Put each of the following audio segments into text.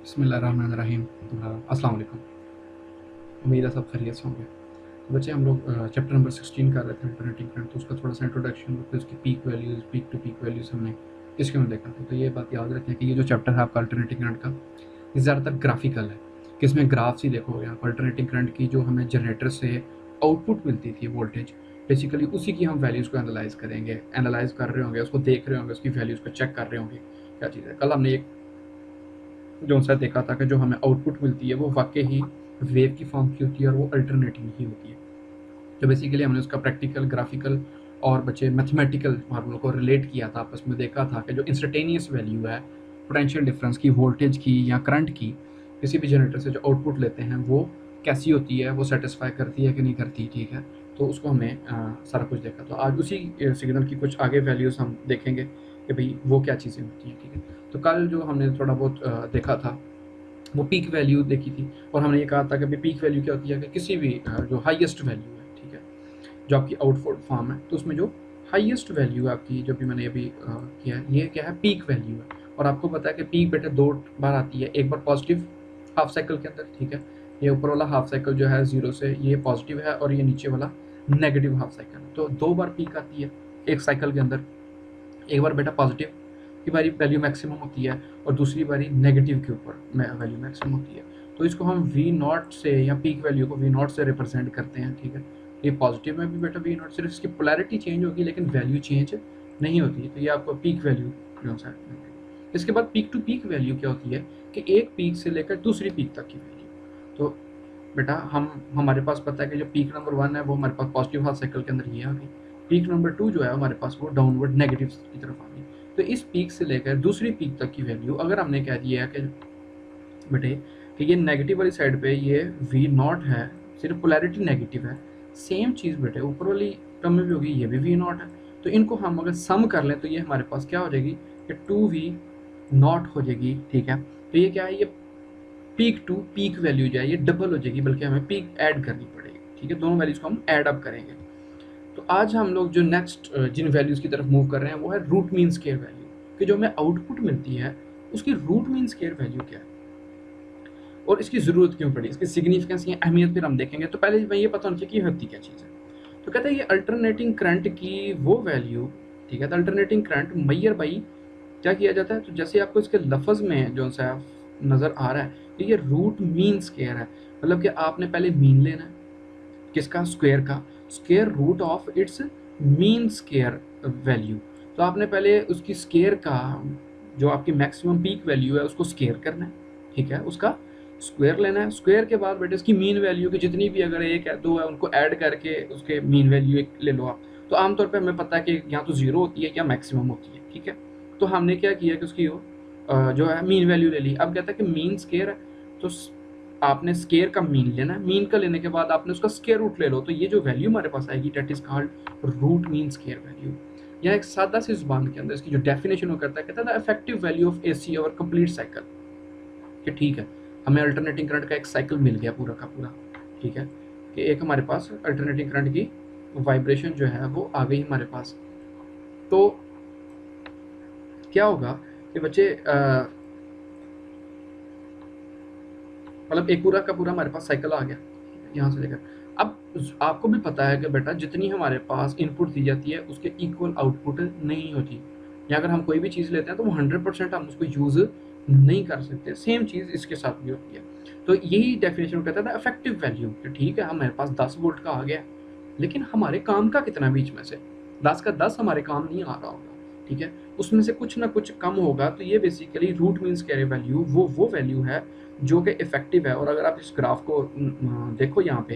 बिस्मिल्लाहिर्रहमानिर्रहीम। अस्सलाम वालेकुम। उम्मीद है सब खैरियत से होंगे। तो बच्चे हम लोग चैप्टर नंबर 16 कर रहे थे अल्टरनेटिंग करंट, तो उसका थोड़ा सा इंट्रोडक्शन और फिर उसकी peak values, peak to peak values हमने इसके में देखा था। तो ये बात याद रखें कि ये जो चैप्टर है आपका अल्टरनेटिंग करंट का, ये ज़्यादातर ग्राफिकल है कि इसमें ग्राफ्स ही देखोगे आप। अल्टरनेटिंग करंट की जो हमें जनरेटर से आउटपुट मिलती थी वोल्टेज, बेसिकली उसी की हम वैल्यूज़ को एनालाइज करेंगे, एनालाइज कर रहे होंगे, उसको देख रहे होंगे, उसकी वैल्यूज़ को चेक कर रहे होंगे क्या चीज़ है। कल हमने एक जो सा देखा था कि जो हमें आउटपुट मिलती है वो वाकई ही वेव की फॉर्म की होती है और वो अल्टरनेटिंग ही होती है। तो बेसिकली हमने उसका प्रैक्टिकल, ग्राफिकल और बच्चे मैथमेटिकल फार्मूलों को रिलेट किया था आपस में। देखा था कि जो इंस्टेंटेनियस वैल्यू है पोटेंशियल डिफरेंस की, वोल्टेज की या करंट की, किसी भी जनरेटर से जो आउटपुट लेते हैं वो कैसी होती है, वो सेटिस्फाई करती है कि नहीं करती, ठीक है। तो उसको हमने सारा कुछ देखा। तो आज उसी सिग्नल की कुछ आगे वैल्यूज़ हम देखेंगे कि भाई वो क्या चीज़ें होती हैं, ठीक है। तो कल जो हमने थोड़ा बहुत देखा था वो पीक वैल्यू देखी थी, और हमने ये कहा था कि पीक वैल्यू क्या होती है कि किसी भी जो हाईएस्ट वैल्यू है, ठीक है, जो आपकी आउटपुट फॉर्म है, तो उसमें जो हाईएस्ट वैल्यू है आपकी, जो भी मैंने अभी किया है, ये क्या है, पीक वैल्यू है। और आपको पता है कि पीक बेटे दो बार आती है, एक बार पॉजिटिव हाफ साइकिल के अंदर, ठीक है। ये ऊपर वाला हाफ साइकिल जो है जीरो से, ये पॉजिटिव है, और ये नीचे वाला नेगेटिव हाफ साइकिल। तो दो बार पीक आती है एक साइकिल के अंदर। एक बार बेटा पॉजिटिव की बारी वैल्यू मैक्सिमम होती है, और दूसरी बारी नेगेटिव के ऊपर वैल्यू मैक्सिमम होती है। तो इसको हम वी नॉट से, या पीक वैल्यू को वी नॉट से रिप्रेजेंट करते हैं, ठीक है। ये पॉजिटिव में भी बेटा वी नॉट, सिर्फ इसकी पोलैरिटी चेंज होगी लेकिन वैल्यू चेंज नहीं होती। तो ये आपको पीक वैल्यू जो सा। इसके बाद पीक टू पीक वैल्यू क्या होती है कि एक पीक से लेकर दूसरी पीक तक की वैल्यू। तो बेटा हमारे पास पता है कि जो पीक नंबर 1 है वो हमारे पास पॉजिटिव हाफ साइकिल के अंदर ये आ गई। पीक नंबर 2 जो है हमारे पास वो डाउनवर्ड नेगेटिव की तरफ आ गई। तो इस पीक से लेकर दूसरी पीक तक की वैल्यू अगर हमने कह दिया है कि बेटे कि ये नेगेटिव वाली साइड पे ये वी नॉट है, सिर्फ पोलैरिटी नेगेटिव है, सेम चीज़ बेटे ऊपर वाली टर्म में भी होगी, ये भी वी नॉट है। तो इनको हम अगर सम कर लें तो ये हमारे पास क्या हो जाएगी कि टू वी नॉट हो जाएगी, ठीक है। तो ये क्या है, ये पीक टू पीक वैल्यू जो है ये डबल हो जाएगी, बल्कि हमें पीक ऐड करनी पड़ेगी, ठीक है। दोनों वैल्यूज़ को हम ऐड अप करेंगे। तो आज हम लोग जो नेक्स्ट जिन वैल्यूज़ की तरफ मूव कर रहे हैं वो है रूट मीन स्क्वायर वैल्यू, कि जो हमें आउटपुट मिलती है उसकी रूट मीन स्क्वायर वैल्यू क्या है और इसकी ज़रूरत क्यों पड़ी, इसकी सिग्निफिकेंस या अहमियत फिर हम देखेंगे। तो पहले मैं ये पता होना चाहिए कि होती क्या चीज़ है। तो कहते हैं ये अल्टरनेटिंग करंट की वो वैल्यू, ठीक है। तो अल्टरनेटिंग करंट मैयर बाई क्या किया जाता है, तो जैसे आपको इसके लफ्ज़ में जो सा नज़र आ रहा है कि ये रूट मीन स्क्वायर है, मतलब कि आपने पहले मीन लेना है किसका, स्क्वायर का, square root of its mean square value. तो आपने पहले उसकी स्क्वायर का जो आपकी मैक्सिमम पीक वैल्यू है उसको स्क्वायर करना है, ठीक है, उसका स्क्वायर लेना है। स्क्वायर के बाद बेटे इसकी मीन वैल्यू की जितनी भी अगर एक है दो है उनको ऐड करके उसके मीन वैल्यू एक ले लो आप। तो आमतौर पर हमें पता है कि या तो जीरो होती है या मैक्सिमम होती है, ठीक है। तो हमने क्या किया कि उसकी जो है मीन वैल्यू ले ली। अब कहता है कि मीन स्क्वायर है, तो आपने स्केयर का मीन लेना है, मीन का लेने के बाद आपने उसका स्केयर रूट ले लो। तो ये जो वैल्यू हमारे पास आएगी that is called root mean square value. यहाँ एक सादा सी जुबान के अंदर इसकी जो डेफिनेशन वो करता है, कहता है effective value of AC over complete cycle, कि ठीक है हमें अल्टरनेटिंग करंट का एक साइकिल मिल गया पूरा का पूरा, ठीक है, कि एक हमारे पास अल्टरनेटिंग करंट की वाइब्रेशन जो है वो आ गई हमारे पास। तो क्या होगा कि बच्चे मतलब एक पूरा का पूरा हमारे पास साइकिल आ गया यहाँ से लेकर। अब आपको भी पता है कि बेटा जितनी हमारे पास इनपुट दी जाती है उसके इक्वल आउटपुट नहीं होती, या अगर हम कोई भी चीज़ लेते हैं तो वो 100% हम उसको यूज़ नहीं कर सकते। सेम चीज़ इसके साथ भी होती है। तो यही डेफिनेशन कहता था इफेक्टिव वैल्यू, कि ठीक है हमारे पास 10 वोल्ट का आ गया, लेकिन हमारे काम का कितना बीच में से 10 का 10 हमारे काम नहीं आ रहा होगा, ठीक है, उसमें से कुछ ना कुछ कम होगा। तो ये basically root mean square value वो वैल्यू है जो कि इफेक्टिव है। और अगर आप इस ग्राफ को देखो यहाँ पे,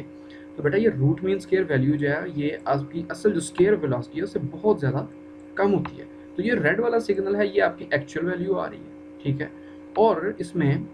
तो बेटा ये रूट मीन स्क्वायर वैल्यू जो है ये आपकी असल जो स्क्वायर वेलोसिटी है उससे बहुत ज़्यादा कम होती है। तो ये रेड वाला सिग्नल है ये आपकी एक्चुअल वैल्यू आ रही है, ठीक है। और इसमें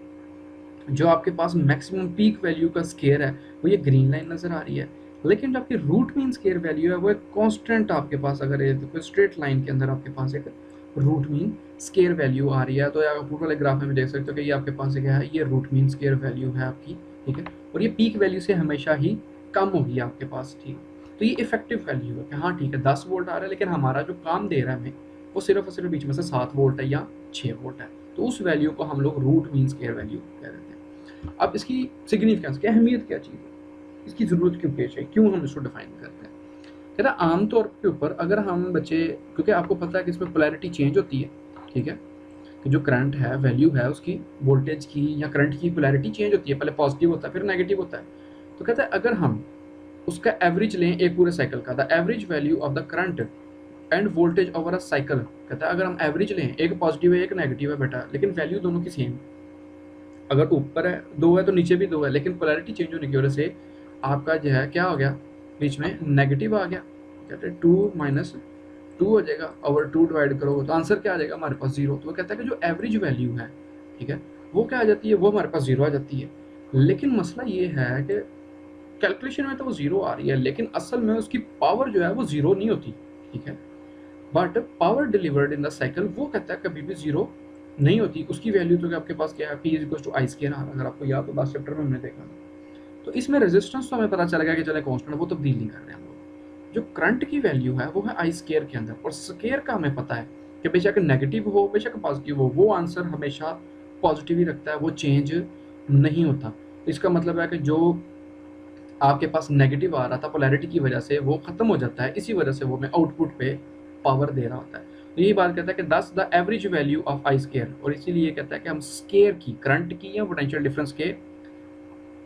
जो आपके पास मैक्सिमम पीक वैल्यू का स्केयर है वो ये ग्रीन लाइन नज़र आ रही है। लेकिन जो आपकी रूट मीन स्केयर वैल्यू है वो एक कांस्टेंट आपके पास, अगर ये देखो स्ट्रेट लाइन के अंदर आपके पास एक रूट मीन स्केयर वैल्यू आ रही है। तो आप ऊपर वाले ग्राफ में देख सकते हो कि ये आपके पास क्या है, ये रूट मीन स्केयर वैल्यू है आपकी, ठीक है। और ये पीक वैल्यू से हमेशा ही कम होगी आपके पास, ठीक। तो ये इफेक्टिव वैल्यू है कि हाँ ठीक है 10 वोल्ट आ रहा है, लेकिन हमारा जो काम दे रहा है हमें वो सिर्फ और सिर्फ बीच में से 7 वोल्ट है या 6 वोल्ट है। तो उस वैल्यू को हम लोग रूट मीन स्क्वायर वैल्यू कह देते हैं। अब इसकी सिग्निफिकेंस क्या, अहमियत क्या चीज़ है, इसकी ज़रूरत क्यों पेश है, क्यों हम इसको डिफाइन करते हैं। कहता है आमतौर के ऊपर अगर हम बच्चे, क्योंकि आपको पता है कि इसमें पोलैरिटी चेंज होती है, ठीक है, कि जो करंट है वैल्यू है उसकी, वोल्टेज की या करंट की पोलैरिटी चेंज होती है, पहले पॉजिटिव होता है फिर नेगेटिव होता है। तो कहता है अगर हम उसका एवरेज लें एक पूरे साइकिल का, the average value of the current end voltage over a cycle, कहता है अगर हम एवरेज लें, एक पॉजिटिव है एक नेगेटिव है बेटा, लेकिन वैल्यू दोनों की सेम, अगर ऊपर है 2 है तो नीचे भी 2 है, लेकिन पोलैरिटी चेंज होने की वजह से आपका जो है क्या हो गया, बीच में नेगेटिव आ गया। कहते हैं 2 माइनस 2 हो जाएगा, ओवर 2 डिवाइड करोगे तो आंसर क्या आ जाएगा हमारे पास 0। तो वो कहता है कि जो एवरेज वैल्यू है, ठीक है, वो क्या आ जाती है, वो हमारे पास 0 आ जाती है। लेकिन मसला ये है कि कैलकुलेशन में तो वो 0 आ रही है, लेकिन असल में उसकी पावर जो है वो 0 नहीं होती, ठीक है, but power delivered in the cycle वो कहता है कभी भी 0 नहीं होती। उसकी वैल्यू तो आपके पास क्या है, P equal to I square, अगर आपको याद हो लास्ट चैप्टर में हमने देखा। तो इसमें रेजिस्टेंस तो हमें पता चलेगा कि चले कांस्टेंट, वो तब्दील नहीं कर रहे हम लोग। जो करंट की वैल्यू है वो है आई स्क्वायर के अंदर, और स्क्वायर का हमें पता है कि बेशक नेगेटिव हो बेशक पॉजिटिव हो, वो आंसर हमेशा पॉजिटिव ही रखता है, वो चेंज नहीं होता। इसका मतलब है कि जो आपके पास नेगेटिव आ रहा था पोलैरिटी की वजह से वो खत्म हो जाता है, इसी वजह से वो मैं आउटपुट पे पावर दे रहा होता है। तो यही बात कहता है कि दस the average value of I square, और इसीलिए कहता है कि हम स्केयर की, करंट की या पोटेंशियल डिफरेंस के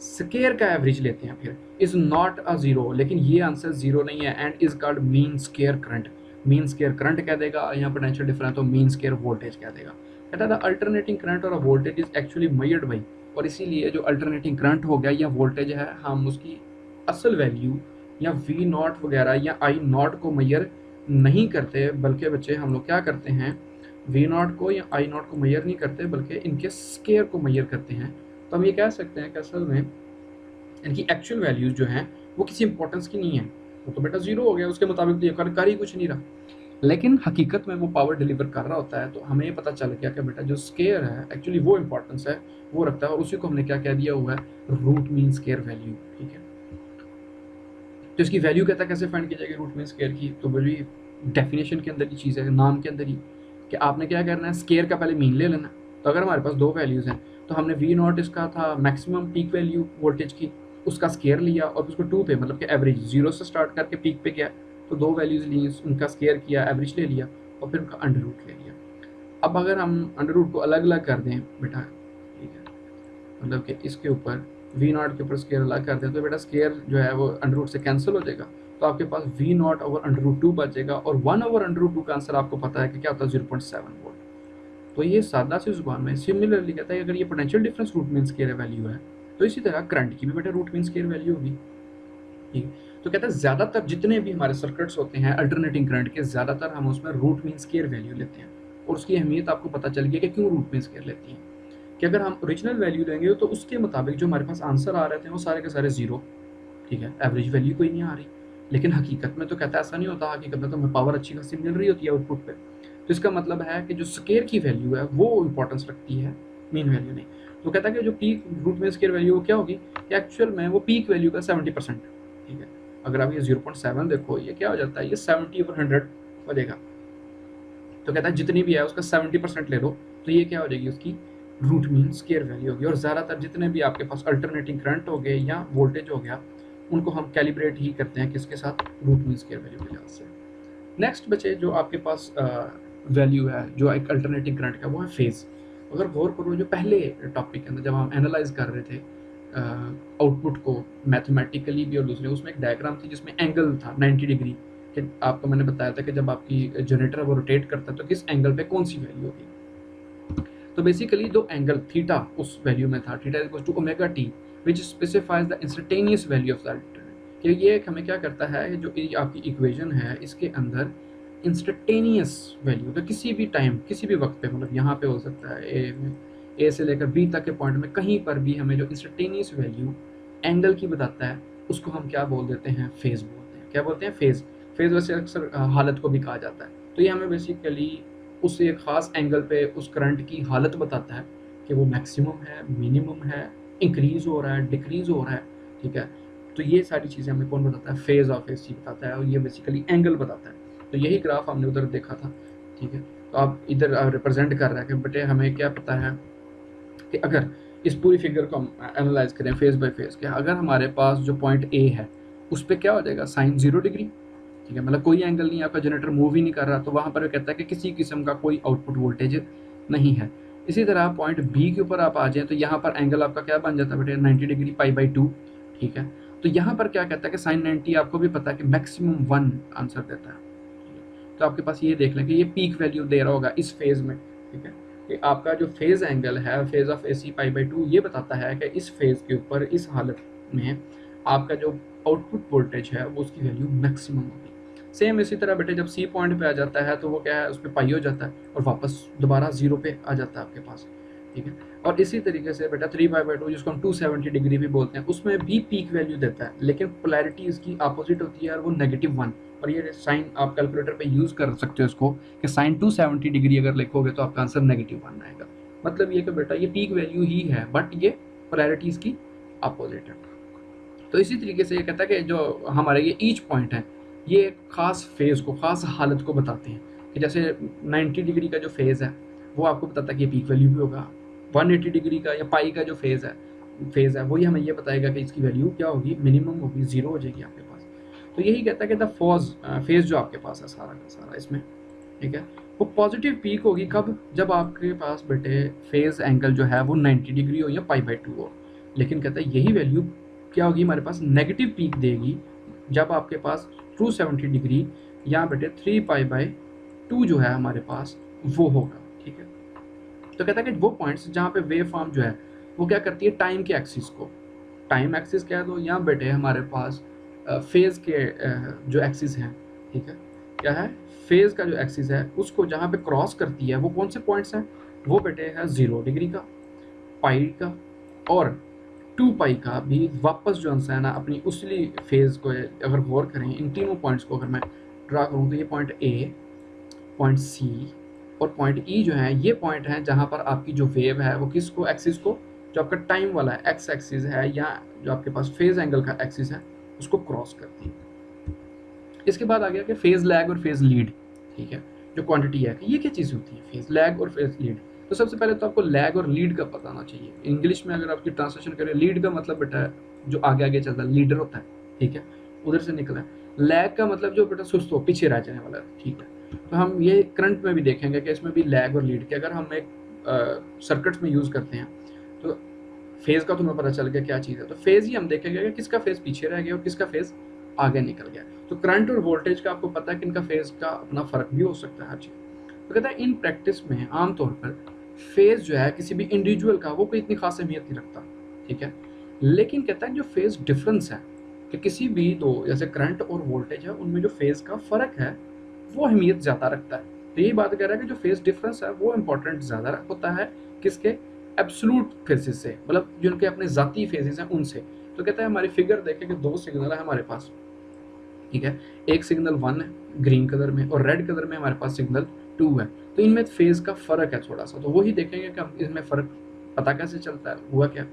स्केयर का एवरेज लेते हैं, फिर इज नॉट अ जीरो, लेकिन ये आंसर जीरो नहीं है, and is called mean square current. Mean square current कह देगा या पोटेंशियल डिफरेंस तो मीन स्केयर वोल्टेज कह देगा। कहता है द अल्टरनेटिंग करंट और voltage is actually measured by, और इसीलिए जो अल्टरनेटिंग करंट हो गया या वोल्टेज है, हम उसकी असल वैल्यू या वी नॉट वगैरह या आई नॉट को मेजर नहीं करते, बल्कि बच्चे हम लोग क्या करते हैं, वी नॉट को या आई नॉट को मेजर नहीं करते, बल्कि इनके स्केयर को मेजर करते हैं। तो हम ये कह सकते हैं कि असल में इनकी एक्चुअल वैल्यूज जो हैं वो किसी इंपॉर्टेंस की नहीं है, वो तो बेटा जीरो हो गया, उसके मुताबिक तो ये कर ही कुछ नहीं रहा, लेकिन हकीकत में वो पावर डिलीवर कर रहा होता है। तो हमें ये पता चल गया कि बेटा जो स्केयर है एक्चुअली वो इंपॉर्टेंस है, वो रखता है, और उसी को हमने क्या कह दिया हुआ है, रूट मीन स्केयर वैल्यू, ठीक है। तो इसकी वैल्यू कहता है कैसे फाइंड की जाएगी रूट मीन स्केयर की, तो बड़ी डेफिनेशन के अंदर की चीज़ है, नाम के अंदर ही, कि आपने क्या करना है, स्केयर का पहले मीन ले लेना। तो अगर हमारे पास दो वैल्यूज़ हैं, तो हमने वी नॉट इसका था मैक्सिमम पीक वैल्यू वोल्टेज की, उसका स्केयर लिया और उसको 2 पे, मतलब कि एवरेज 0 से स्टार्ट करके पीक पे गया, तो दो वैल्यूज़ ली, उनका स्केयर किया, एवरेज ले लिया और फिर उनका अंडर रूट ले लिया। अब अगर हम अंडर रूट को अलग अलग कर दें बेटा, ठीक है, मतलब कि इसके ऊपर वी नॉट के ऊपर स्केयर अलग कर दें, तो बेटा स्केयर जो है वो अंडर रूट से कैंसिल हो जाएगा, तो आपके पास V not over under root 2 बचेगा, और 1 ओवर अंडर रूट 2 का आंसर आपको पता है कि क्या होता है, 0.7 वोल्ट। तो ये सादा सी जुबान में सिमिलरली कहता है अगर ये potential difference root mean square value है, तो इसी तरह करंट की भी बेटा रूट मीन स्केयर वैल्यू होगी, ठीक है। तो कहता है ज़्यादातर जितने भी हमारे सर्किट्स होते हैं अल्टरनेटिंग करंट के, ज़्यादातर हम उसमें रूट मीन स्केयर वैल्यू लेते हैं, और उसकी अहमियत आपको पता चल गई कि क्यों रूट मीन स्केयर लेती हैं, कि अगर हम ओरिजिनल वैल्यू लेंगे तो उसके मुताबिक जो हमारे पास आंसर आ रहे थे वो सारे के सारे जीरो, ठीक है, एवरेज वैल्यू कोई नहीं आ रही। लेकिन हकीकत में तो कहता है ऐसा नहीं होता, हकीकत में तो हमें पावर अच्छी खासी मिल रही होती है आउटपुट पे। तो इसका मतलब है कि जो स्केयर की वैल्यू है वो इंपॉर्टेंस रखती है, मीन वैल्यू नहीं। तो कहता है कि जो peak root mean square value वो क्या होगी, कि एक्चुअल में वो पीक वैल्यू का 70%, ठीक है। अगर आप ये 0.7 देखो, ये क्या हो जाता है, ये 70/100 हो जाएगा। तो कहता है जितनी भी है उसका 70% ले लो, तो ये क्या हो जाएगी, उसकी रूट मीन स्केयर वैल्यू होगी। और ज़्यादातर जितने भी आपके पास अल्टरनेटिंग करंट हो गए या वोल्टेज हो गया, उनको हम कैलिब्रेट ही करते हैं किसके साथ, रूट मीन स्केयर वैल्यू के लिहाज से। नेक्स्ट बचे जो आपके पास वैल्यू है जो एक अल्टरनेटिंग करंट का, वो है फेज़। अगर गौर करो जो पहले टॉपिक के अंदर जब हम एनालाइज कर रहे थे आउटपुट को मैथमेटिकली भी, और दूसरे उसमें एक डायग्राम थी जिसमें एंगल था 90 डिग्री, कि आपको मैंने बताया था कि जब आपकी जनरेटर वो रोटेट करता है तो किस एंगल पे कौन सी वैल्यू होगी। तो बेसिकली दो एंगल थीटा उस वैल्यू में था, theta equal to omega t, which specifies the instantaneous value of the alternate. कि ये हमें क्या करता है, जो आपकी इक्वेशन है इसके अंदर इंस्टेंटेनियस वैल्यू, तो किसी भी टाइम किसी भी वक्त पे, मतलब यहाँ पे हो सकता है ए से लेकर बी तक के पॉइंट में कहीं पर भी हमें जो इंस्टेंटेनियस वैल्यू एंगल की बताता है उसको हम क्या बोल देते हैं, फेज बोलते हैं। क्या बोलते हैं, फेज। फेज वैसे अक्सर हालत को भी कहा जाता है। तो ये हमें बेसिकली उस एक ख़ास एंगल पे उस करंट की हालत बताता है कि वो मैक्सिमम है, मिनिमम है, इंक्रीज़ हो रहा है, डिक्रीज़ हो रहा है, ठीक है। तो ये सारी चीज़ें हमें कौन बताता है, फेज़ ऑफ फेज बताता है, और ये बेसिकली एंगल बताता है। तो यही ग्राफ हमने उधर देखा था, ठीक है। तो आप इधर रिप्रेजेंट कर रहे हैं कि बेटे हमें क्या पता है कि अगर इस पूरी फिगर को हम एनालाइज करें फेज बाय फेज के, अगर हमारे पास जो पॉइंट ए है उस पर क्या हो जाएगा, साइन 0 डिग्री, ठीक है, मतलब कोई एंगल नहीं, आपका जनरेटर मूव ही नहीं कर रहा, तो वहाँ पर कहता है कि किसी किस्म का कोई आउटपुट वोल्टेज नहीं है। इसी तरह पॉइंट बी के ऊपर आप आ जाएँ तो यहाँ पर एंगल आपका क्या बन जाता है बेटे, 90 डिग्री π/2, ठीक है। तो यहाँ पर क्या कहता है कि साइन 90 आपको भी पता है कि मैक्सिमम 1 आंसर देता है। तो आपके पास ये देख लें कि ये पीक वैल्यू दे रहा होगा इस फेज में, ठीक है, कि आपका जो फेज एंगल है फेज ऑफ AC π/2 ये बताता है कि इस फेज के ऊपर इस हालत में आपका जो आउटपुट वोल्टेज है वो उसकी वैल्यू मैक्सिमम होगी। सेम इसी तरह बेटे जब सी पॉइंट पे आ जाता है तो वो क्या है, उस पर पाई हो जाता है और वापस दोबारा 0 पे आ जाता है आपके पास, ठीक है। और इसी तरीके से बेटा 3π/2 जिसको हम 270 डिग्री भी बोलते हैं उसमें भी पीक वैल्यू देता है, लेकिन पोलैरिटी इसकी अपोजिट होती है और वो -1। और ये साइन आप कैलकुलेटर पे यूज़ कर सकते हो इसको कि साइन 270 डिग्री अगर लिखोगे तो आपका आंसर -1 आएगा। मतलब ये कि बेटा ये पीक वैल्यू ही है बट ये पोलैरिटी इसकी अपोजिट है। तो इसी तरीके से ये कहता है कि जो हमारे ये ईच पॉइंट है ये खास फेज़ को, खास हालत को बताते हैं कि जैसे 90 डिग्री का जो फेज़ है वो आपको बताता है कि पीक वैल्यू भी होगा। 180 डिग्री का या पाई का जो फेज़ है वही हमें ये बताएगा कि इसकी वैल्यू क्या होगी, मिनिमम होगी, 0 हो जाएगी आपके पास। तो यही कहता है कि द फेज़ जो आपके पास है सारा का सारा इसमें, ठीक है, वो पॉजिटिव पीक होगी कब, जब आपके पास बेटे फेज़ एंगल जो है वो 90 डिग्री हो या π/2 हो। लेकिन कहता है यही वैल्यू क्या होगी हमारे पास, नेगेटिव पीक देगी जब आपके पास 270 डिग्री या बेटे 3π/2 जो है हमारे पास वो होगा, ठीक है। तो कहता है कि वो पॉइंट्स जहाँ पे वेव फॉर्म जो है वो क्या करती है, टाइम के एक्सिस को, टाइम एक्सिस क्या है तो यहाँ बेटे हमारे पास फेज़ के जो एक्सिस हैं, ठीक है, क्या है, फेज़ का जो एक्सिस है उसको जहाँ पे क्रॉस करती है वो कौन से पॉइंट्स हैं, वो बेटे है 0 डिग्री का, पाई का और 2π का भी वापस जो आंसर है ना अपनी उसी फेज़ को अगर गौर करें, इन तीनों पॉइंट्स को अगर मैं ड्रा करूँ तो ये पॉइंट ए, पॉइंट सी और पॉइंट ई जो है ये पॉइंट हैं जहाँ पर आपकी जो वेव है वो किसको, एक्सिस को, जो आपका टाइम वाला है एक्स एक्सिस है या जो आपके पास फेज़ एंगल का एक्सिस है उसको क्रॉस करती है। इसके बाद आ गया कि फेज़ लैग और फेज़ लीड, ठीक है, जो क्वांटिटी है कि ये क्या चीज़ होती है फेज़ लैग और फेज़ लीड। तो सबसे पहले तो आपको लैग और लीड का पता होना चाहिए। इंग्लिश में अगर आपकी ट्रांसलेशन करें, लीड का मतलब बेटा जो आगे आगे चलता है लीडर होता है, ठीक है, उधर से निकला है। लैग का मतलब जो बेटा सुस्त हो, पीछे रह जाने वाला है, ठीक है। तो हम ये करंट में भी देखेंगे कि इसमें भी लैग और लीड के अगर हम एक सर्किट्स में यूज़ करते हैं तो फेज़ का तुम्हें पता चल गया क्या चीज़ है, तो फेज़ ही हम देखेंगे कि किसका फेज़ पीछे रह गया और किसका फेज़ आगे निकल गया। तो करंट और वोल्टेज का आपको पता है कि इनका फेज़ का अपना फ़र्क भी हो सकता है हर चीज़। तो कहता है इन प्रैक्टिस में आमतौर पर फेज़ जो है किसी भी इंडिविजुअल का वो कोई इतनी खास अहमियत नहीं रखता, ठीक है। लेकिन कहता है जो फेज़ डिफरेंस है कि किसी भी दो जैसे करंट और वोल्टेज है उनमें जो फेज़ का फ़र्क है वो अहमियत ज़्यादा रखता है। तो यही बात कह रहा है कि जो फेज़ डिफरेंस है वो इम्पोर्टेंट ज़्यादा होता है किसके, एब्सोल्यूट फेजेस से, मतलब जिनके अपने ज़ाती फेजेस हैं उनसे। तो कहता है हमारी फिगर देखें कि 2 सिग्नल है हमारे पास, ठीक है, एक सिग्नल 1 है ग्रीन कलर में और रेड कलर में हमारे पास सिग्नल 2 है। तो इनमें फेज़ का फ़र्क है थोड़ा सा, तो वही देखेंगे कि हम इसमें फ़र्क पता कैसे चलता है, हुआ क्या।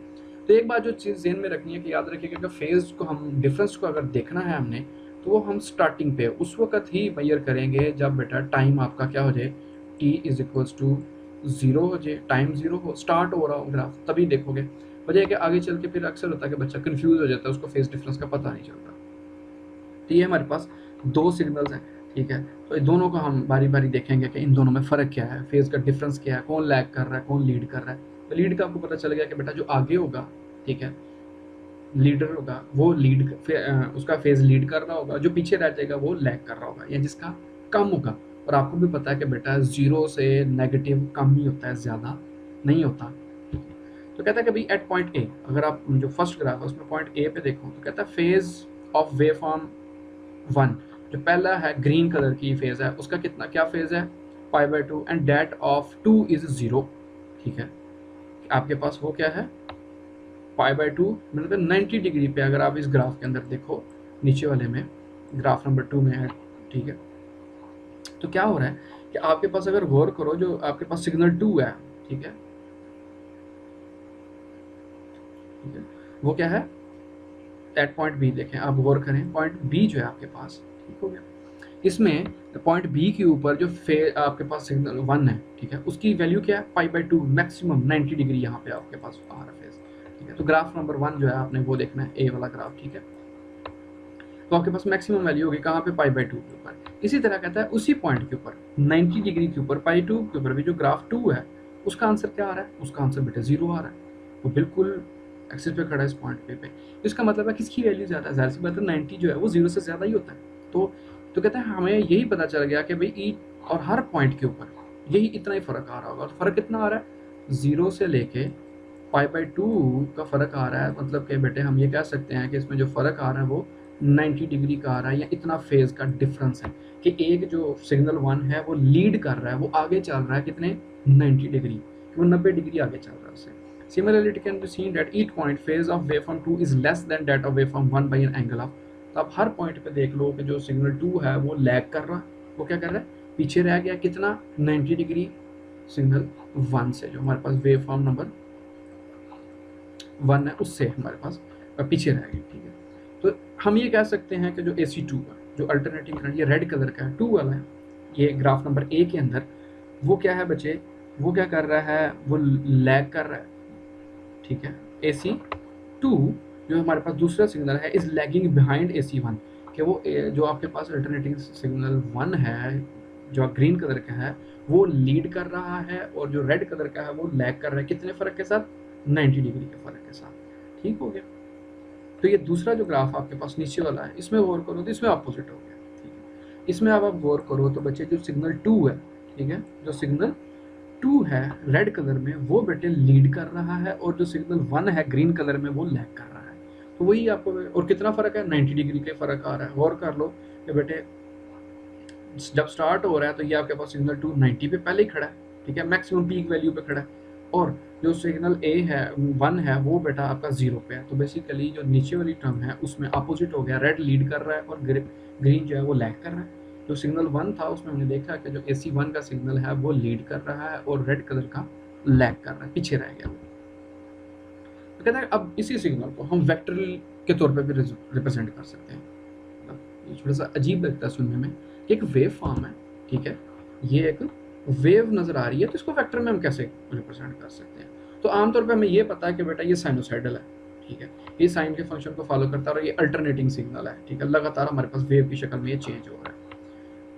तो एक बात जो चीज़ ज़हन में रखनी है कि याद रखिएगा कि फेज़ को हम डिफरेंस को अगर देखना है हमने तो वो हम स्टार्टिंग पे उस वक़्त ही मेजर करेंगे जब बेटा टाइम आपका क्या हो जाए, t = 0 हो जाए, टाइम 0 हो, स्टार्ट हो रहा हो ग्राफ, तभी देखोगे। वजह है कि आगे चल के फिर अक्सर होता है कि बच्चा कन्फ्यूज़ हो जाता है, उसको फेज़ डिफरेंस का पता नहीं चलता। तो ये हमारे पास 2 सिग्नल्स हैं, ठीक है। तो इन दोनों को हम बारी-बारी देखेंगे कि इन दोनों में फ़र्क क्या है, फेज़ का डिफरेंस क्या है, कौन लैग कर रहा है, कौन लीड कर रहा है। तो लीड का आपको पता चल गया कि बेटा जो आगे होगा, ठीक है, लीडर होगा वो उसका फेज़ लीड कर रहा होगा, जो पीछे रह जाएगा वो लैग कर रहा होगा या जिसका कम होगा। और आपको भी पता है कि बेटा 0 से नेगेटिव कम ही होता है, ज़्यादा नहीं होता। तो कहता है कि भाई एट पॉइंट ए, अगर आप जो फर्स्ट ग्राफ है उसमें पॉइंट ए पे देखो तो कहता है फेज़ ऑफ वेव फॉर्म 1, जो पहला है ग्रीन कलर की फेज़ है उसका कितना क्या फेज़ है, π/2 एंड दैट ऑफ 2 इज़ 0, ठीक है। आपके पास वो क्या है, π/2 मतलब 90 डिग्री पे अगर आप इस ग्राफ के अंदर देखो नीचे वाले में ग्राफ नंबर 2 में है, ठीक है। तो क्या हो रहा है कि आपके पास अगर गौर करो जो आपके पास सिग्नल 2 है, ठीक है, ठीक है, वो क्या है एट पॉइंट बी, देखें आप गौर करें पॉइंट बी जो है आपके पास, ठीक हो गया। इसमें पॉइंट बी के ऊपर जो आपके पास सिग्नल 1 है, ठीक है, उसकी वैल्यू क्या है π/2 मैक्सिमम 90 डिग्री यहाँ पे आपके पास आ रहा है फेज, ठीक है। तो ग्राफ नंबर 1 जो है आपने वो देखना है, ए वाला ग्राफ, ठीक है। तो आपके पास मैक्सिमम वैल्यू होगी कहाँ पे π/2 के ऊपर। इसी तरह कहता है उसी पॉइंट के ऊपर 90 डिग्री के ऊपर π2 के ऊपर भी जो ग्राफ 2 है उसका आंसर क्या आ रहा है, उसका आंसर बेटा 0 आ रहा है। वो बिल्कुल एक्सिस पे खड़ा है इस पॉइंट पे। इसका मतलब है किसकी वैल्यू ज़्यादा है, ज़ाहिर सी बात है 90 जो है वो 0 से ज़्यादा ही होता है। तो कहता है हमें यही पता चल गया कि भाई ई और हर पॉइंट के ऊपर यही इतना ही फ़र्क आ रहा होगा। और फ़र्क कितना आ रहा है, 0 से लेके π/2 का फ़र्क आ रहा है। मतलब कि बेटे हम ये कह सकते हैं कि इसमें जो फ़र्क आ रहा है वो 90 डिग्री का आ रहा है, या इतना फेज़ का डिफरेंस है कि एक जो सिग्नल 1 है वो लीड कर रहा है, वो आगे चल रहा है कितने 90 डिग्री, वो 90 डिग्री आगे चल रहा है उससे। Similarly, it can be seen that each point phase of waveform 2 is less than that of waveform 1 by an angle of। तो आप हर पॉइंट पे देख लो कि जो सिग्नल 2 है वो लैग कर रहा है, वो क्या कर रहा है, पीछे रह गया कितना 90 डिग्री सिग्नल 1 से, जो हमारे पास वेवफॉर्म नंबर 1 है उससे हमारे पास पीछे रह गया, ठीक है। तो हम ये कह सकते हैं कि जो AC2 है, जो अल्टरनेटिंग करंट, ये रेड कलर का है 2 वाला है, ये ग्राफ नंबर ए के अंदर वो क्या है बच्चे, वो क्या कर रहा है, वो लैग कर रहा है, ठीक है। AC2 जो हमारे पास दूसरा सिग्नल है इज लैगिंग बिहाइंड AC1, कि वो जो आपके पास अल्टरनेटिंग सिग्नल 1 है जो ग्रीन कलर का है वो लीड कर रहा है, और जो रेड कलर का है वो लैग कर रहा है, कितने फ़र्क के साथ, 90 डिग्री के फ़र्क के साथ, ठीक हो गया। तो ये दूसरा जो ग्राफ आपके पास नीचे वाला है इसमें गौर करो तो इसमें अपोजिट हो गया, ठीक है। इसमें अब आप गौर करो तो बच्चे जो सिग्नल 2 है, ठीक है, जो सिग्नल 2 है रेड कलर में वो बेटे लीड कर रहा है, और जो सिग्नल 1 है ग्रीन कलर में वो लैग कर रहा है। तो वही आपको, और कितना फ़र्क है, 90 डिग्री के फ़र्क आ रहा है। गौर कर लो कि बेटे जब स्टार्ट हो रहा है तो ये आपके पास सिग्नल 2 90 पे पहले ही खड़ा है, ठीक है, मैक्सिमम पीक वैल्यू पे खड़ा है, और जो सिग्नल ए है 1 है वो बेटा आपका 0 पे है। तो बेसिकली जो नीचे वाली टर्म है उसमें अपोजिट हो गया, रेड लीड कर रहा है और ग्रीन जो है वो लैग कर रहा है। जो सिग्नल 1 था उसमें हमने देखा कि जो AC1 का सिग्नल है वो लीड कर रहा है और रेड कलर का लैग कर रहा है, पीछे रह गया वो। तो कहता है अब इसी सिग्नल को हम वेक्टर के तौर पे भी रिप्रेजेंट कर सकते हैं। मतलब ये थोड़ा सा अजीब लगता है सुनने में, एक वेव फॉर्म है, ठीक है, ये एक वेव नज़र आ रही है, तो इसको वेक्टर में हम कैसे रिप्रेजेंट कर सकते हैं। तो आमतौर पे हमें ये पता है कि बेटा ये साइनोसाइडल है, ठीक है, ये साइन के फंक्शन को फॉलो करता है और ये अल्टरनेटिंग सिग्नल है, ठीक है, लगातार हमारे पास वेव की शक्ल में ये चेंज हो रहा है।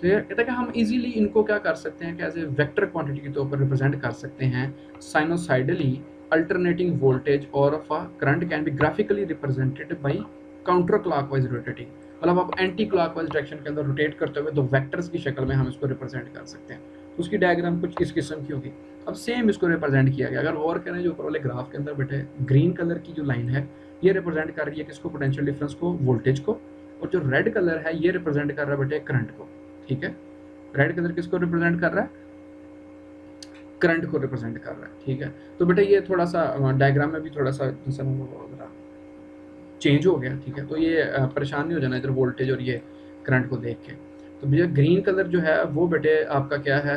तो ये कहता है कि हम इजीली इनको क्या कर सकते हैं कि एज ए वेक्टर क्वांटिटी के तौर पर रिप्रेजेंट कर सकते हैं। साइनोसाइडली अल्टरनेटिंग वोल्टेज और of a current can be graphically represented by counter clockwise rotating. मतलब आप एंटी क्लॉकवाइज डायरेक्शन के अंदर रोटेट करते हुए दो वेक्टर्स की शक्ल में हम इसको रिप्रेजेंट कर सकते हैं। तो उसकी डायग्राम कुछ इस किस्म की होगी। अब सेम इसको रिप्रेजेंट किया गया। अगर और करें जो ऊपर वाले ग्राफ के अंदर बैठे ग्रीन कलर की जो लाइन है ये रिप्रेजेंट कर रही है किसको, पोटेंशियल डिफरेंस को, वोल्टेज को, और जो रेड कलर है ये रिप्रेजेंट कर रहा है बेटे करंट को, ठीक है। रेड कलर किसको रिप्रेजेंट कर रहा है, करंट को रिप्रेजेंट कर रहा है, ठीक है। तो बेटा ये थोड़ा सा डायग्राम में भी थोड़ा सा चेंज हो गया, ठीक है। तो ये परेशान नहीं हो जाना इधर वोल्टेज और ये करंट को देख के। तो भैया ग्रीन कलर जो है वो बेटे आपका क्या है,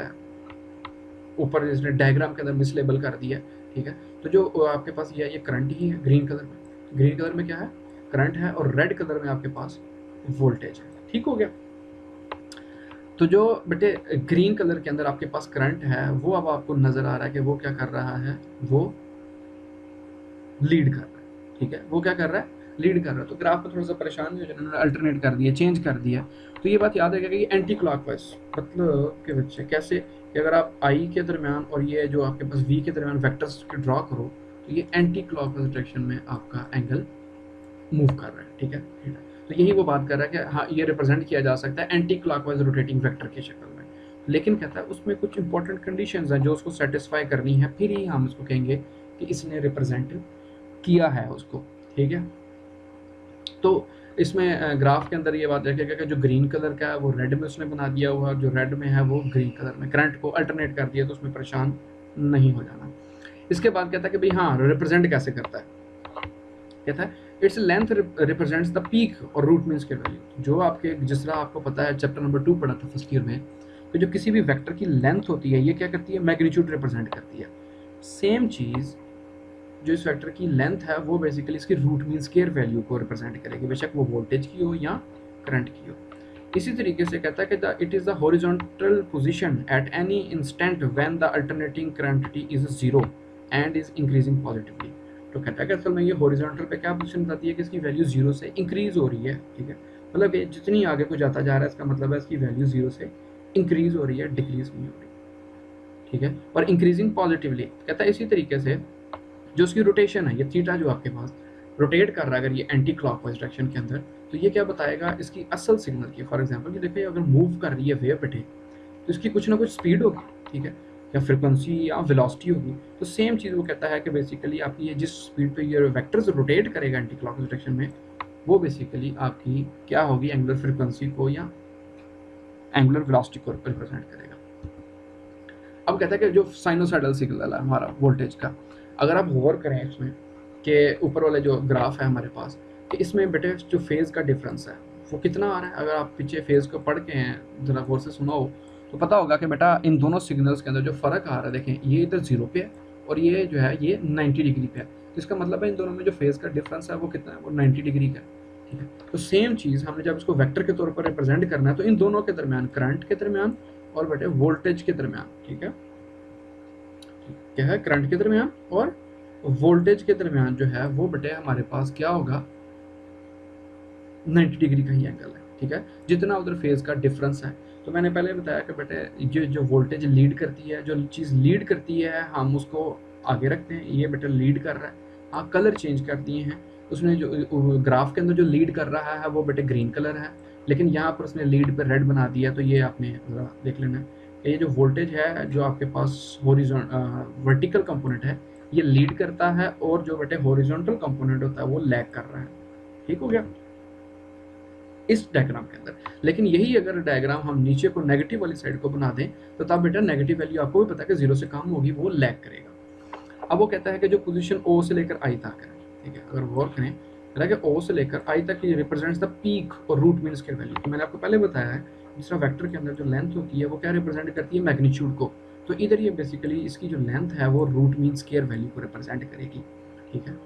ऊपर इसने डायग्राम के अंदर मिसलेबल कर दिया, ठीक है। तो जो आपके पास ये करंट ही है ग्रीन कलर में, ग्रीन कलर में क्या है, करंट है, और रेड कलर में आपके पास वोल्टेज है, ठीक हो गया। तो जो बेटे ग्रीन कलर के अंदर आपके पास करंट है वो अब आपको नजर आ रहा है कि वो क्या कर रहा है, वो लीड कर रहा है, ठीक है, वो क्या कर रहा है, लीड कर रहा है। तो ग्राफ में थोड़ा सा परेशान नहीं हो जाए, उन्होंने अल्टरनेट कर दिया, चेंज कर दिया। तो ये बात याद रखेगा कि एंटी क्लॉकवाइज मतलब के बच्चे कैसे कि अगर आप आई के दरमियान और ये जो आपके पास वी के दरमियान वेक्टर्स के ड्रॉ करो तो ये एंटी क्लॉकवाइज डायरेक्शन में आपका एंगल मूव कर रहा है, ठीक है। तो यही वो बात कर रहा है कि हाँ ये रिप्रेजेंट किया जा सकता है एंटी क्लॉकवाइज रोटेटिंग वेक्टर की शक्ल में। लेकिन कहता है उसमें कुछ इंपॉर्टेंट कंडीशंस हैं जो उसको सेटिस्फाई करनी है, फिर ही हम उसको कहेंगे कि इसने रिप्रेजेंट किया है उसको, ठीक है। तो इसमें ग्राफ के अंदर ये बात रखेगा कि जो ग्रीन कलर का है वो रेड में उसने बना दिया हुआ, जो रेड में है वो ग्रीन कलर में, करंट को अल्टरनेट कर दिया, तो उसमें परेशान नहीं हो जाना। इसके बाद कहता है कि भाई हाँ रिप्रेजेंट कैसे करता है, कहता है its length represents the peak और रूट मीन के वैल्यू। जो आपके जिस तरह आपको पता है चैप्टर नंबर 2 पढ़ा था फर्स्ट ईयर में, तो जो किसी भी वेक्टर की लेंथ होती है ये क्या करती है, मैग्नीट्यूड रिप्रेजेंट करती है। सेम चीज़ जो इस वेक्टर की लेंथ है वो बेसिकली इसकी रूट मीन स्क्वायर वैल्यू को रिप्रेजेंट करेगी, बेशक वो वोल्टेज की हो या करंट की हो। इसी तरीके से कहता है कि it is the horizontal position at any instant when the alternating current is zero and is increasing positively. तो कहता है कि असल में ये हॉरिजॉन्टल पे क्या पोजीशन बताती है कि इसकी वैल्यू जीरो से इंक्रीज हो रही है, ठीक है, मतलब ये जितनी आगे को जाता जा रहा है इसका मतलब है इसकी वैल्यू जीरो से इंक्रीज हो रही है, डिक्रीज नहीं हो रही, ठीक है, और इंक्रीजिंग पॉजिटिवली। कहता है इसी तरीके से जो उसकी रोटेशन है, ये थीटा जो आपके पास रोटेट कर रहा है अगर ये एंटी क्लॉकवाइज डायरेक्शन के अंदर, तो ये क्या बताएगा इसकी असल सिग्नल की। फॉर एग्जांपल ये देखिए अगर मूव कर रही है वेव बैठे तो इसकी कुछ ना कुछ स्पीड होगी, ठीक है, या फ्रिक्वेंसी या वेलोसिटी होगी। तो सेम चीज़ वो कहता है कि बेसिकली आपकी ये जिस स्पीड पे ये वेक्टर्स रोटेट करेगा एंटी क्लॉकवाइज डायरेक्शन में, वो बेसिकली आपकी क्या होगी, एंगुलर फ्रिक्वेंसी को या एंगुलर वेलोसिटी को रिप्रेजेंट करेगा। अब कहता है कि जो साइनोसाइडल सिग्नल है हमारा वोल्टेज का, अगर आप गौर करें इसमें कि ऊपर वाले जो ग्राफ है हमारे पास, कि इसमें बेटे जो फेज़ का डिफरेंस है वो कितना आ रहा है। अगर आप पीछे फेज़ को पढ़ के हैं ज़रा गौर से सुना हो तो पता होगा कि बेटा इन दोनों सिग्नल्स के अंदर जो फ़र्क आ रहा है, देखें ये इधर 0 पे है और ये जो है ये 90 डिग्री पे है। तो इसका मतलब है इन दोनों में जो फेज़ का डिफरेंस है वो कितना है, वो 90 डिग्री का है, ठीक है। तो सेम चीज़ हमने जब इसको वेक्टर के तौर पर रिप्रेजेंट करना है तो इन दोनों के दरमियान, करंट के दरमियान और बेटे वोल्टेज के दरमियान, ठीक है, क्या है, करंट के दरमियान और वोल्टेज के दरमियान जो है वो बेटे हमारे पास क्या होगा, 90 डिग्री का ही एंगल है, ठीक है, जितना उधर फेज का डिफरेंस है। तो मैंने पहले बताया कि बेटे जो वोल्टेज लीड करती है, जो चीज़ लीड करती है हम उसको आगे रखते हैं, ये बेटे लीड कर रहा है। हाँ, कलर चेंज कर दिए हैं उसने, जो ग्राफ के अंदर जो लीड कर रहा है वो बेटे ग्रीन कलर है, लेकिन यहाँ पर उसने लीड पर रेड बना दिया। तो ये आपने ज़रा देख लेना, ये जो वोल्टेज है जो आपके पास वर्टिकल कंपोनेंट है ये लीड करता है और जो बेटे हॉरिजॉन्टल कंपोनेंट होता है वो लैग कर रहा है, ठीक हो गया इस डायग्राम के अंदर। लेकिन यही अगर डायग्राम हम नीचे को नेगेटिव वाली साइड को बना दें तो तब बेटा नेगेटिव वैल्यू आपको भी पता है कि 0 से कम होगी, वो लैग करेगा। अब वो कहता है कि जो पोजीशन O से लेकर I तक है, ठीक है, अगर गौर करें O से लेकर I तक ये रिप्रेजेंट्स द पीक और रूट मीन स्क्वायर वैल्यू। तो मैंने आपको पहले बताया है दूसरा वेक्टर के अंदर जो लेंथ होती है वो क्या रिप्रेजेंट करती है, मैग्नीट्यूड को। तो इधर ये बेसिकली इसकी जो लेंथ है वो रूट मीन स्क्वायर वैल्यू को रिप्रेजेंट करेगी, ठीक है।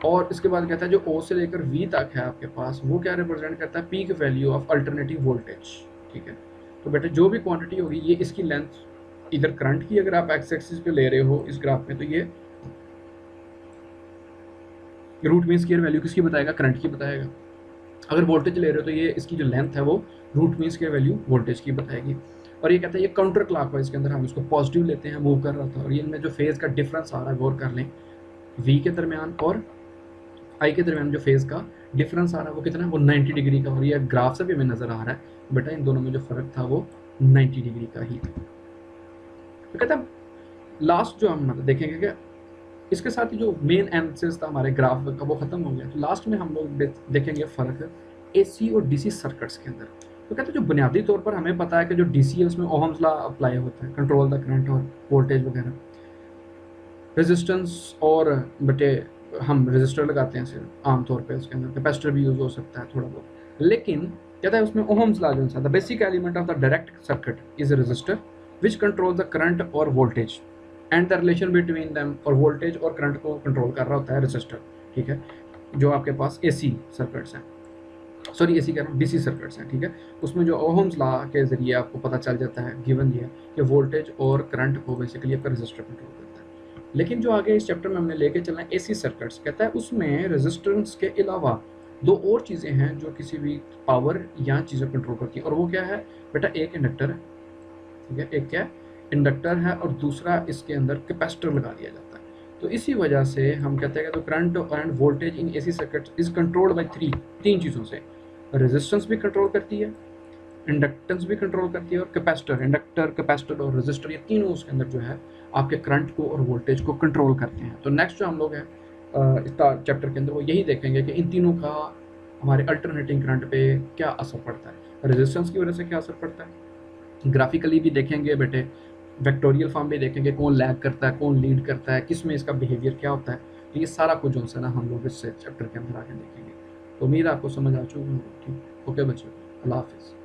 और इसके बाद कहता है जो O से लेकर V तक है आपके पास वो क्या रिप्रेजेंट करता है, peak value of alternative voltage, ठीक है। तो बेटे जो भी क्वांटिटी होगी ये इसकी लेंथ इधर करंट की अगर आप एक्स एक्सिस पे ले रहे हो इस ग्राफ में, तो ये रूट मीन स्क्वायर वैल्यू किसकी बताएगा, करंट की बताएगा। अगर वोल्टेज ले रहे हो तो ये इसकी जो लेंथ है वो root mean square value voltage की बताएगी। और ये कहता है ये काउंटर क्लॉकवाइज के अंदर हम इसको पॉजिटिव लेते हैं, मूव कर रहा था, और ये इनमें जो फेज का डिफरेंस आ रहा है गौर कर लें, V के दरमियान और I के दरमियान जो फेज का डिफरेंस आ रहा है वो कितना है, वो 90 डिग्री का। और ये ग्राफ से भी हमें नजर आ रहा है बेटा इन दोनों में जो फर्क था वो 90 डिग्री का ही था। तो कहता है लास्ट जो हम देखेंगे कि इसके साथ ही जो मेन एनालिसिस था हमारे ग्राफ का वो खत्म हो गया। तो लास्ट में हम लोग देखेंगे फर्क AC और DC सर्किट्स के अंदर। तो कहते हैं जो बुनियादी तौर पर हमें पता है कि जो DC है उसमें ओहम्स लॉ अप्लाई होता है, कंट्रोल द करंट और वोल्टेज वगैरह, रेजिस्टेंस और बटे हम रेजिस्टर लगाते हैं सिर्फ आमतौर पे, उसके अंदर कैपेसिटर भी यूज हो सकता है थोड़ा बहुत। लेकिन कहता है उसमें ओहम्स लॉ जो है, the basic element of the direct circuit is a resistor which control the current और voltage and the relation between them. और वोल्टेज और करंट को कंट्रोल कर रहा होता है रेजिस्टर, ठीक है, जो आपके पास AC सर्किट्स हैं, सॉरी AC कह रहा हूँ, DC सर्किट्स हैं, ठीक है। उसमें जो ओहम्स लॉ के जरिए आपको पता चल जाता है, गिवन ये कि वोल्टेज और करंट को बेसिकली आपका रेजिस्टर कंट्रोल करता है। लेकिन जो आगे इस चैप्टर में हमने लेके चलना है AC सर्किट्स, कहता है उसमें रेजिस्टेंस के अलावा दो और चीज़ें हैं जो किसी भी पावर या चीज़ें कंट्रोल करती है, और वो क्या है बेटा, एक इंडक्टर है, ठीक है, एक क्या इंडक्टर है और दूसरा इसके अंदर कैपेसिटर लगा दिया जाता है। तो इसी वजह से हम कहते हैं कि तो current end voltage in AC circuits is controlled by तीन चीज़ों से, रेजिस्टेंस भी कंट्रोल करती है, इंडक्टेंस भी कंट्रोल करती है, और कैपेसिटर, इंडक्टर, कैपेसिटर और रेजिस्टर, ये तीनों उसके अंदर जो है आपके करंट को और वोल्टेज को कंट्रोल करते हैं। तो नेक्स्ट जो हम लोग हैं इस चैप्टर के अंदर वो यही देखेंगे कि इन तीनों का हमारे अल्टरनेटिंग करंट पे क्या असर पड़ता है, रेजिस्टेंस की वजह से क्या असर पड़ता है, ग्राफिकली भी देखेंगे बेटे, वेक्टोरियल फॉर्म भी देखेंगे, कौन लैग करता है, कौन लीड करता है, किस में इसका बिहेवियर क्या होता है। तो ये सारा कुछ जो है ना हम लोग इस चैप्टर के अंदर आगे देखेंगे। तो उम्मीद आपको समझ आ चुकी होगी। ठीक, ओके बच्चों, अल्लाह हाफिज़।